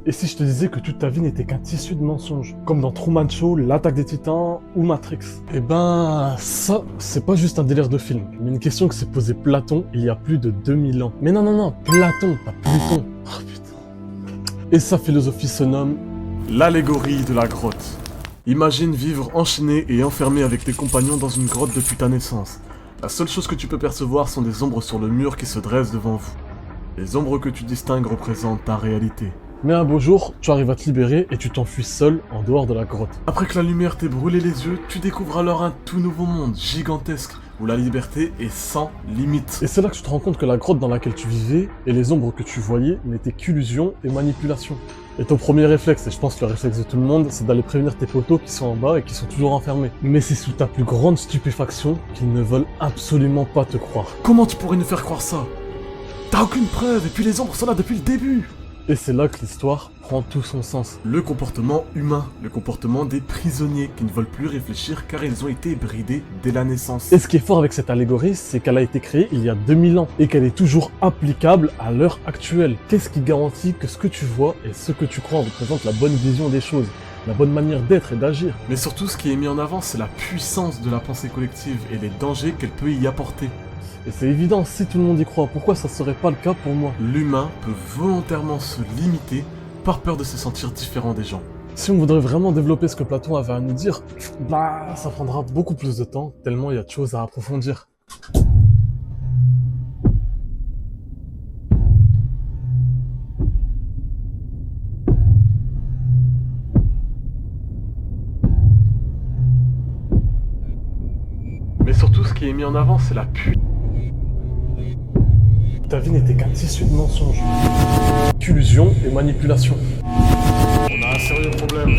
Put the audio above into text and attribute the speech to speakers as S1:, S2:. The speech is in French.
S1: Et si je te disais que toute ta vie n'était qu'un tissu de mensonges, comme dans Truman Show, L'Attaque des Titans ou Matrix? Eh ben, ça, c'est pas juste un délire de film, mais une question que s'est posée Platon il y a plus de 2000 ans. Mais non, Platon, pas Pluton. Oh putain. Et sa philosophie se nomme
S2: L'allégorie de la grotte. Imagine vivre enchaîné et enfermé avec tes compagnons dans une grotte depuis ta naissance. La seule chose que tu peux percevoir sont des ombres sur le mur qui se dressent devant vous. Les ombres que tu distingues représentent ta réalité.
S1: Mais un beau jour, tu arrives à te libérer et tu t'enfuis seul en dehors de la grotte.
S2: Après que la lumière t'ait brûlé les yeux, tu découvres alors un tout nouveau monde, gigantesque, où la liberté est sans limite.
S1: Et c'est là que tu te rends compte que la grotte dans laquelle tu vivais et les ombres que tu voyais n'étaient qu'illusions et manipulations. Et ton premier réflexe, et je pense que le réflexe de tout le monde, c'est d'aller prévenir tes potos qui sont en bas et qui sont toujours enfermés. Mais c'est sous ta plus grande stupéfaction qu'ils ne veulent absolument pas te croire.
S2: Comment tu pourrais nous faire croire ça? T'as aucune preuve, et puis les ombres sont là depuis le début.
S1: Et c'est là que l'histoire prend tout son sens.
S2: Le comportement humain, le comportement des prisonniers qui ne veulent plus réfléchir car ils ont été bridés dès la naissance.
S1: Et ce qui est fort avec cette allégorie, c'est qu'elle a été créée il y a 2000 ans et qu'elle est toujours applicable à l'heure actuelle. Qu'est-ce qui garantit que ce que tu vois et ce que tu crois représente la bonne vision des choses, la bonne manière d'être et d'agir?
S2: Mais surtout, ce qui est mis en avant, c'est la puissance de la pensée collective et les dangers qu'elle peut y apporter.
S1: Et c'est évident, si tout le monde y croit, pourquoi ça serait pas le cas pour moi?
S2: L'humain peut volontairement se limiter par peur de se sentir différent des gens.
S1: Si on voudrait vraiment développer ce que Platon avait à nous dire, bah ça prendra beaucoup plus de temps, tellement il y a de choses à approfondir.
S2: Mais surtout, ce qui est mis en avant, c'est la
S1: Ta vie n'était qu'un tissu de mensonges, d'illusions et manipulations.
S2: On a un sérieux problème.